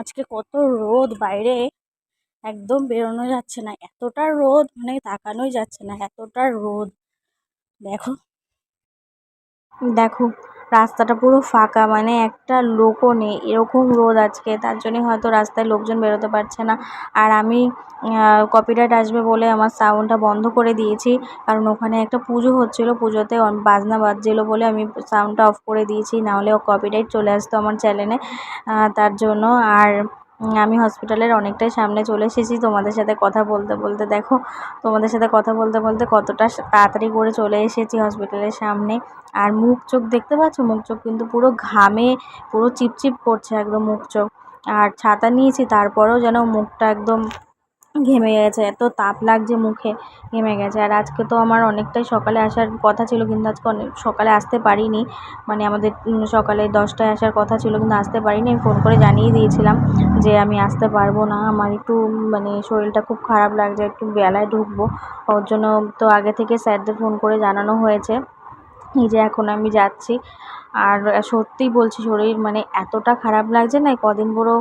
আজকে কত রোদ বাইরে, একদম বেরোনো যাচ্ছে না। এতটা রোদ মানে তাকানোই যাচ্ছে না, এতটা রোদ। দেখো, দেখো, রাস্তাটা পুরো ফাঁকা, মানে একটা লোকও নেই, এরকম রোদ আজকে। তার জন্যে হয়তো রাস্তায় লোকজন বেরোতে পারছে না। আর আমি কপিরাইট আসবে বলে আমার সাউন্ডটা বন্ধ করে দিয়েছি, কারণ ওখানে একটা পুজো হচ্ছিল, পুজোতে বাজনা বাজছিল বলে আমি সাউন্ডটা অফ করে দিয়েছি, নাহলে কপিরাইট চলে আসতো আমার চ্যানেলে। তার জন্য। আর আমি হসপিটালের অনেকটাই সামনে চলে এসেছি। তোমাদের সাথে কথা বলতে বলতে দেখো, তোমাদের সাথে কথা বলতে বলতে কতটা তাড়াতাড়ি করে চলে এসেছি হসপিটালের সামনে। আর মুখ চোখ দেখতে পাচ্ছ, মুখ চোখ কিন্তু পুরো ঘামে পুরো চিপচিপ করছে একদম মুখ চোখ। আর ছাতা নিয়েছি, তারপরেও যেন মুখটা একদম ঘেমে গেছে, এত তাপ লাগছে মুখে, ঘেমে গেছে। আর আজকে তো আমার অনেকটাই সকালে আসার কথা ছিল, কিন্তু আজকে অনেক সকালে আসতে পারিনি। মানে আমাদের সকালে 10টায় আসার কথা ছিল, কিন্তু আসতে পারিনি। আমি ফোন করে জানিয়ে দিয়েছিলাম যে আমি আসতে পারবো না, আমার একটু মানে শরীরটা খুব খারাপ লাগছে, একটু বেলায় ঢুকবো। ওর জন্য তো আগে থেকে স্যারদের ফোন করে জানানো হয়েছে। এই যে এখন আমি যাচ্ছি। আর সত্যিই বলছি, শরীর মানে এতটা খারাপ লাগছে না, কদিন পুরো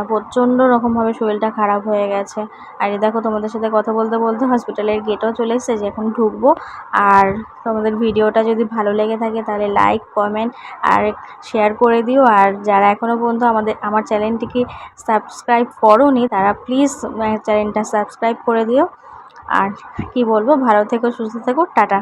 প্রচণ্ড রকমভাবে শরীরটা খারাপ হয়ে গেছে। আর এই দেখো, তোমাদের সাথে কথা বলতে বলতে হসপিটালের গেটও চলে এসেছে, যে এখন ঢুকবো। আর তোমাদের ভিডিওটা যদি ভালো লেগে থাকে তাহলে লাইক, কমেন্ট আর শেয়ার করে দিও। আর যারা এখনও পর্যন্ত আমার চ্যানেলটিকে সাবস্ক্রাইব করোনি, তারা প্লিজ চ্যানেলটা সাবস্ক্রাইব করে দিও। আর কি বলবো, ভালো থেকো, সুস্থ থেকো, টাটা।